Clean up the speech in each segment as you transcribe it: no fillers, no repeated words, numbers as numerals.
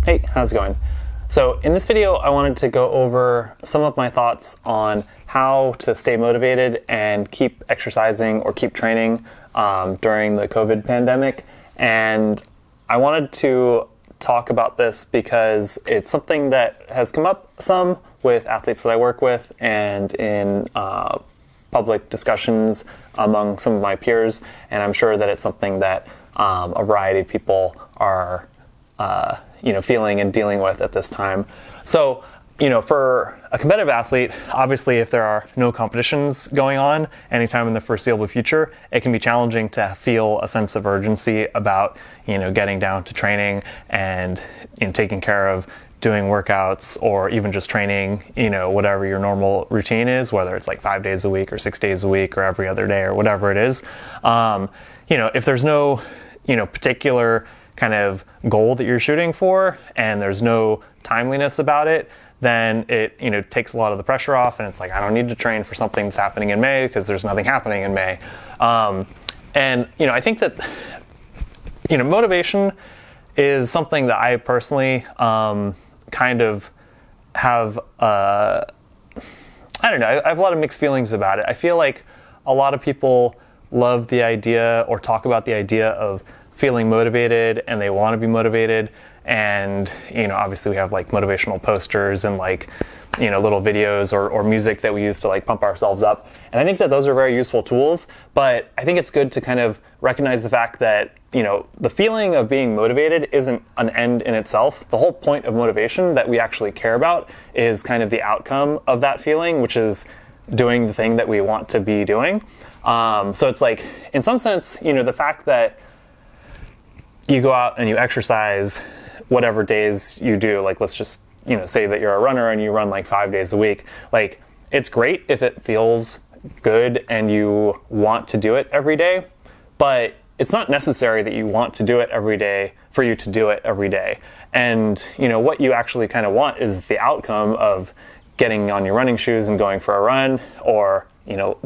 Hey, how's it going? So in this video, I wanted to go over some of my thoughts on how to stay motivated and keep exercising or keep training during the COVID pandemic. And I wanted to talk about this because it's something that has come up some with athletes that I work with and in public discussions among some of my peers. And I'm sure that it's something that a variety of people are feeling and dealing with at this time. So, for a competitive athlete, obviously if there are no competitions going on anytime in the foreseeable future, it can be challenging to feel a sense of urgency about, getting down to training and taking care of doing workouts or even just training, whatever your normal routine is, whether it's like 5 days a week or 6 days a week or every other day or whatever it is. If there's no, particular kind of goal that you're shooting for and there's no timeliness about it, then it takes a lot of the pressure off, and it's like, I don't need to train for something that's happening in May because there's nothing happening in May. I think that motivation is something that I personally kind of have I have a lot of mixed feelings about it. I feel like a lot of people love the idea or talk about the idea of feeling motivated and they want to be motivated, and obviously we have like motivational posters and like little videos or music that we use to like pump ourselves up, and I think that those are very useful tools. But I think it's good to kind of recognize the fact that the feeling of being motivated isn't an end in itself. The whole point of motivation that we actually care about is kind of the outcome of that feeling, which is doing the thing that we want to be doing. So it's like, in some sense, the fact that you go out and you exercise whatever days you do, like let's just, say that you're a runner and you run like 5 days a week. Like, it's great if it feels good and you want to do it every day, but it's not necessary that you want to do it every day for you to do it every day. And, what you actually kind of want is the outcome of getting on your running shoes and going for a run, or,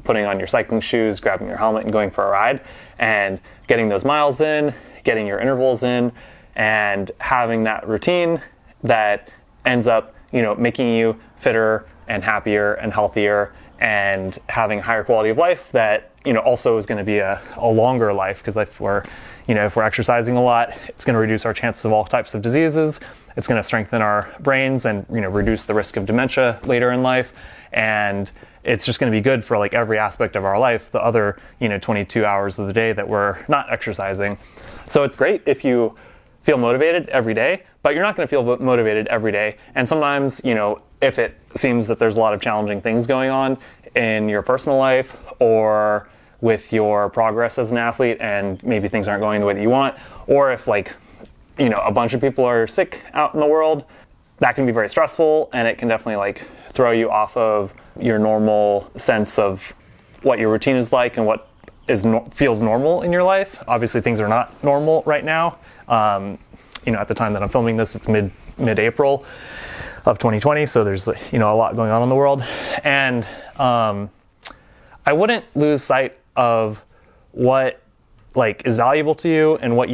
putting on your cycling shoes, grabbing your helmet and going for a ride, and getting those miles in, getting your intervals in, and having that routine that ends up, making you fitter and happier and healthier and having a higher quality of life that, also is going to be a longer life, because if we're exercising a lot, it's going to reduce our chances of all types of diseases. It's going to strengthen our brains and, reduce the risk of dementia later in life. And it's just going to be good for like every aspect of our life, the other, 22 hours of the day that we're not exercising. So it's great if you feel motivated every day, but you're not going to feel motivated every day. And sometimes, if it seems that there's a lot of challenging things going on in your personal life or with your progress as an athlete, and maybe things aren't going the way that you want, or if like, a bunch of people are sick out in the world, that can be very stressful, and it can definitely like throw you off of your normal sense of what your routine is like and what feels normal in your life. Obviously things are not normal right now. At the time that I'm filming this, it's mid-April of 2020. So there's, a lot going on in the world. And I wouldn't lose sight of what like is valuable to you and what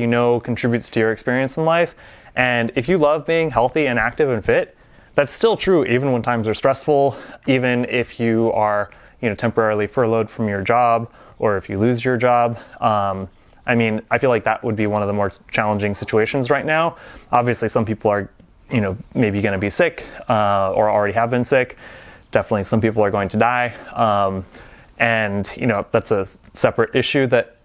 contributes to your experience in life. And if you love being healthy and active and fit, that's still true even when times are stressful, even if you are, temporarily furloughed from your job, or if you lose your job. I feel like that would be one of the more challenging situations right now. Obviously, some people are, maybe going to be sick or already have been sick. Definitely some people are going to die. And that's a separate issue that,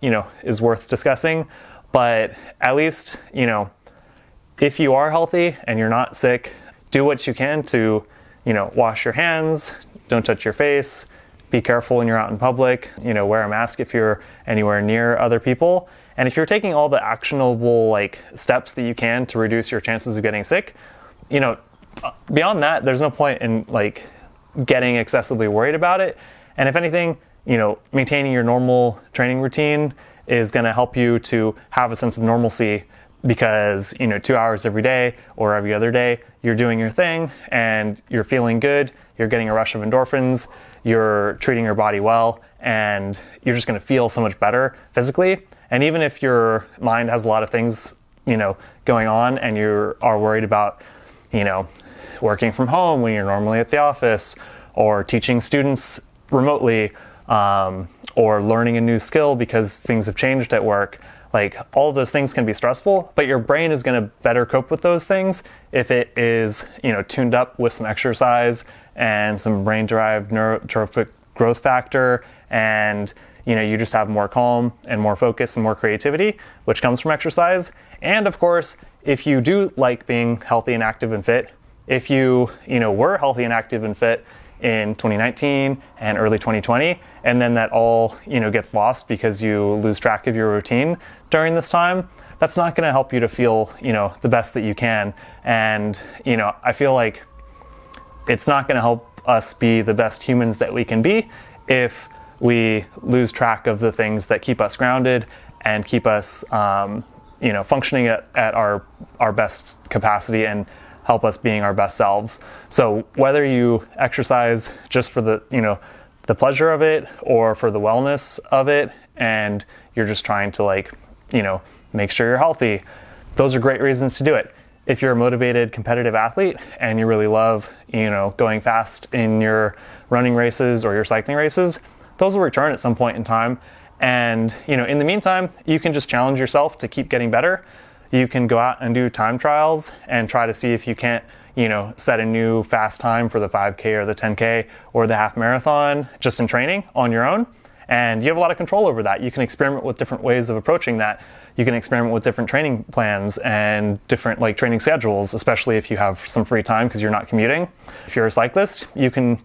is worth discussing. But at least, if you are healthy and you're not sick, do what you can to, wash your hands, don't touch your face, be careful when you're out in public, wear a mask if you're anywhere near other people. And if you're taking all the actionable like steps that you can to reduce your chances of getting sick, beyond that, there's no point in like getting excessively worried about it. And if anything, maintaining your normal training routine is going to help you to have a sense of normalcy, because 2 hours every day or every other day, you're doing your thing and you're feeling good, you're getting a rush of endorphins, you're treating your body well, and you're just going to feel so much better physically. And even if your mind has a lot of things going on, and you are worried about, working from home when you're normally at the office, or teaching students remotely, or learning a new skill because things have changed at work. Like, all of those things can be stressful, but your brain is going to better cope with those things if it is, tuned up with some exercise and some brain-derived neurotrophic growth factor, and you just have more calm and more focus and more creativity, which comes from exercise. And of course, if you do like being healthy and active and fit, if you were healthy and active and fit in 2019 and early 2020, and then that all gets lost because you lose track of your routine during this time, that's not going to help you to feel the best that you can. And I feel like it's not going to help us be the best humans that we can be if we lose track of the things that keep us grounded and keep us functioning at our best capacity and help us being our best selves. So whether you exercise just for the pleasure of it, or for the wellness of it, and you're just trying to make sure you're healthy, those are great reasons to do it. If you're a motivated competitive athlete and you really love going fast in your running races or your cycling races, those will return at some point in time. And in the meantime, you can just challenge yourself to keep getting better. You can go out and do time trials and try to see if you can't, set a new fast time for the 5K or the 10K or the half marathon just in training on your own. And you have a lot of control over that. You can experiment with different ways of approaching that. You can experiment with different training plans and different training schedules, especially if you have some free time because you're not commuting. If you're a cyclist, you can,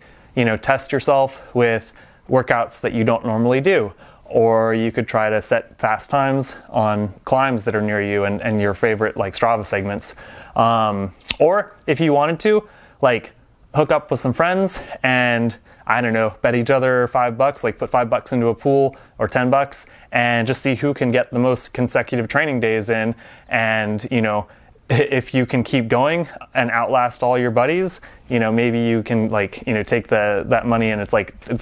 test yourself with workouts that you don't normally do. Or you could try to set fast times on climbs that are near you and your favorite Strava segments. Or if you wanted to, hook up with some friends and, I don't know, bet each other $5, put $5 into a pool, or $10, and just see who can get the most consecutive training days in. And, if you can keep going and outlast all your buddies, maybe you can take that money, and it's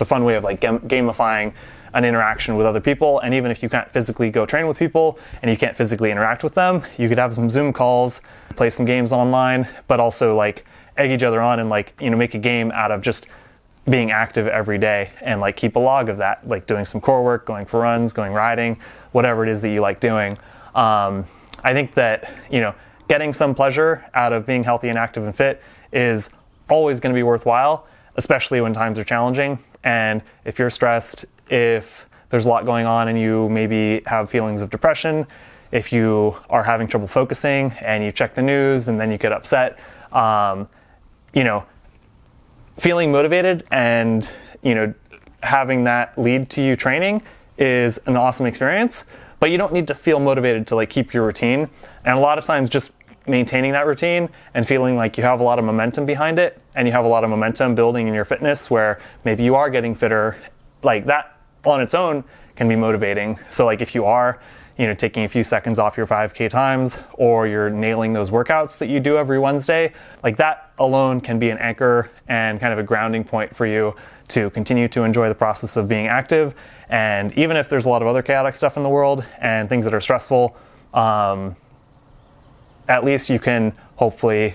a fun way of gamifying an interaction with other people. And even if you can't physically go train with people and you can't physically interact with them, you could have some Zoom calls, play some games online, but also egg each other on and make a game out of just being active every day, and keep a log of that, doing some core work, going for runs, going riding, whatever it is that you like doing. I think that getting some pleasure out of being healthy and active and fit is always going to be worthwhile, especially when times are challenging. And if you're stressed, if there's a lot going on and you maybe have feelings of depression, if you are having trouble focusing and you check the news and then you get upset, feeling motivated and, having that lead to you training is an awesome experience, but you don't need to feel motivated to keep your routine. And a lot of times just maintaining that routine and feeling like you have a lot of momentum behind it, and you have a lot of momentum building in your fitness where maybe you are getting fitter, that on its own can be motivating. So if you are, taking a few seconds off your 5K times, or you're nailing those workouts that you do every Wednesday, that alone can be an anchor and kind of a grounding point for you to continue to enjoy the process of being active. And even if there's a lot of other chaotic stuff in the world and things that are stressful, at least you can hopefully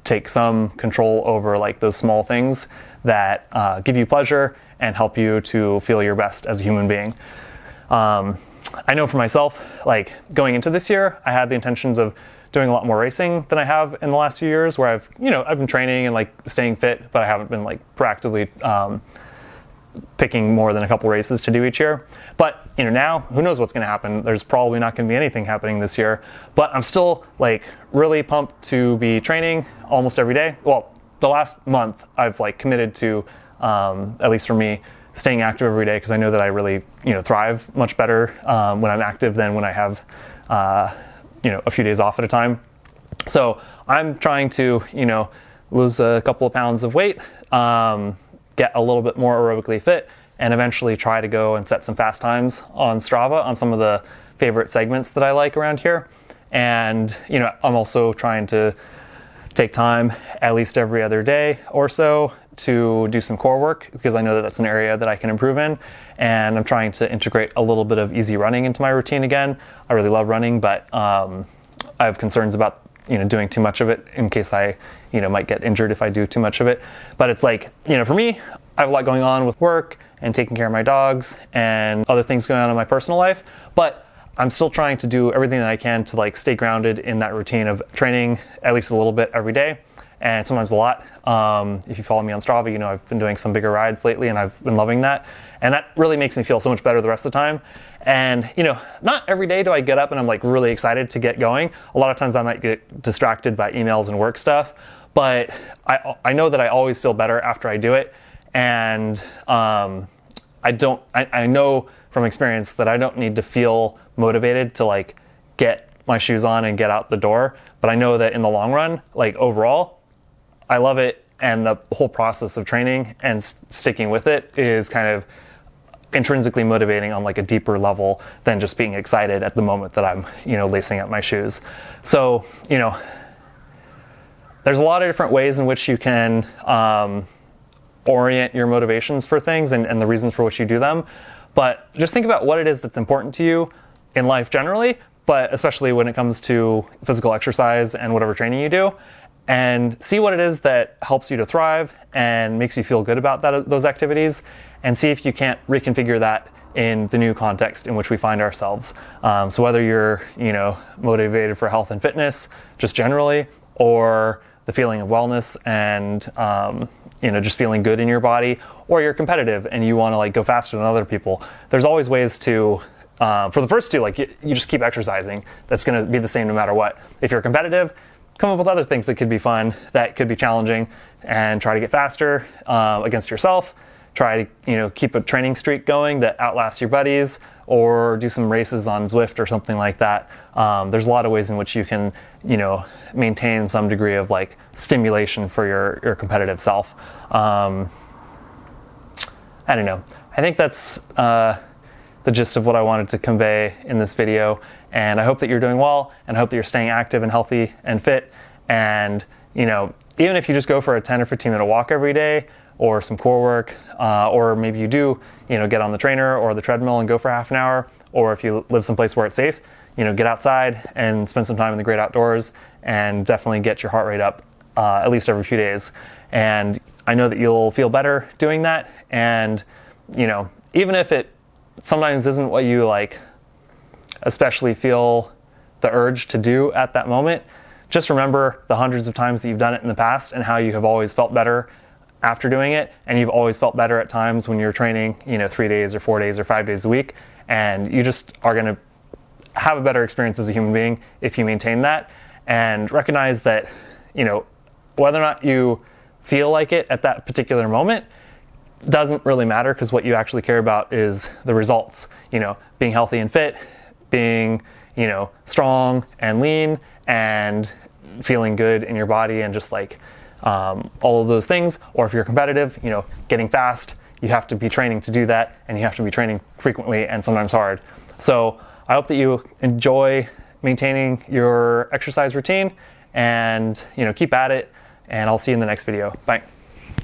take some control over those small things that give you pleasure and help you to feel your best as a human being. I know for myself, going into this year, I had the intentions of doing a lot more racing than I have in the last few years, where I've been training and staying fit, but I haven't been proactively picking more than a couple races to do each year. But now, who knows what's going to happen? There's probably not going to be anything happening this year, but I'm still really pumped to be training almost every day. Well, the last month I've committed to, at least for me, staying active every day, because I know that I really thrive much better when I'm active than when I have a few days off at a time. So I'm trying to lose a couple of pounds of weight, get a little bit more aerobically fit, and eventually try to go and set some fast times on Strava on some of the favorite segments that I like around here. And I'm also trying to take time at least every other day or so to do some core work, because I know that that's an area that I can improve in. And I'm trying to integrate a little bit of easy running into my routine again. I really love running, but I have concerns about, doing too much of it in case I, might get injured if I do too much of it. But it's like, for me, I have a lot going on with work and taking care of my dogs and other things going on in my personal life. But I'm still trying to do everything that I can to like stay grounded in that routine of training at least a little bit every day, and sometimes a lot. If you follow me on Strava, I've been doing some bigger rides lately and I've been loving that. And that really makes me feel so much better the rest of the time. And, not every day do I get up and I'm like really excited to get going. A lot of times I might get distracted by emails and work stuff, but I know that I always feel better after I do it. And I know from experience that I don't need to feel motivated to like get my shoes on and get out the door. But I know that in the long run, like overall, I love it. And the whole process of training and sticking with it is kind of intrinsically motivating on like a deeper level than just being excited at the moment that I'm, lacing up my shoes. So, there's a lot of different ways in which you can orient your motivations for things and the reasons for which you do them. But just think about what it is that's important to you in life generally, but especially when it comes to physical exercise and whatever training you do, and see what it is that helps you to thrive and makes you feel good about those activities, and see if you can't reconfigure that in the new context in which we find ourselves. So whether you're, motivated for health and fitness just generally, or the feeling of wellness and, just feeling good in your body, or you're competitive and you want to like go faster than other people, there's always ways to, for the first two, like you just keep exercising. That's going to be the same no matter what. If you're competitive, come up with other things that could be fun, that could be challenging, and try to get faster against yourself. Try to, keep a training streak going that outlasts your buddies, or do some races on Zwift or something like that. There's a lot of ways in which you can, maintain some degree of like stimulation for your competitive self. I don't know. I think that's the gist of what I wanted to convey in this video. And I hope that you're doing well, and I hope that you're staying active and healthy and fit. And, even if you just go for a 10 or 15 minute walk every day, or some core work, or maybe you do, get on the trainer or the treadmill and go for half an hour, or if you live someplace where it's safe, get outside and spend some time in the great outdoors, and definitely get your heart rate up at least every few days. And I know that you'll feel better doing that. And, even if it sometimes isn't what you like, especially feel the urge to do at that moment, just remember the hundreds of times that you've done it in the past and how you have always felt better after doing it. And you've always felt better at times when you're training, 3 days or 4 days or 5 days a week. And you just are going to have a better experience as a human being if you maintain that, and recognize that, whether or not you feel like it at that particular moment doesn't really matter, because what you actually care about is the results, being healthy and fit, being, strong and lean, and feeling good in your body, and just like all of those things. Or if you're competitive, getting fast, you have to be training to do that, and you have to be training frequently and sometimes hard. So I hope that you enjoy maintaining your exercise routine, and keep at it, and I'll see you in the next video. Bye.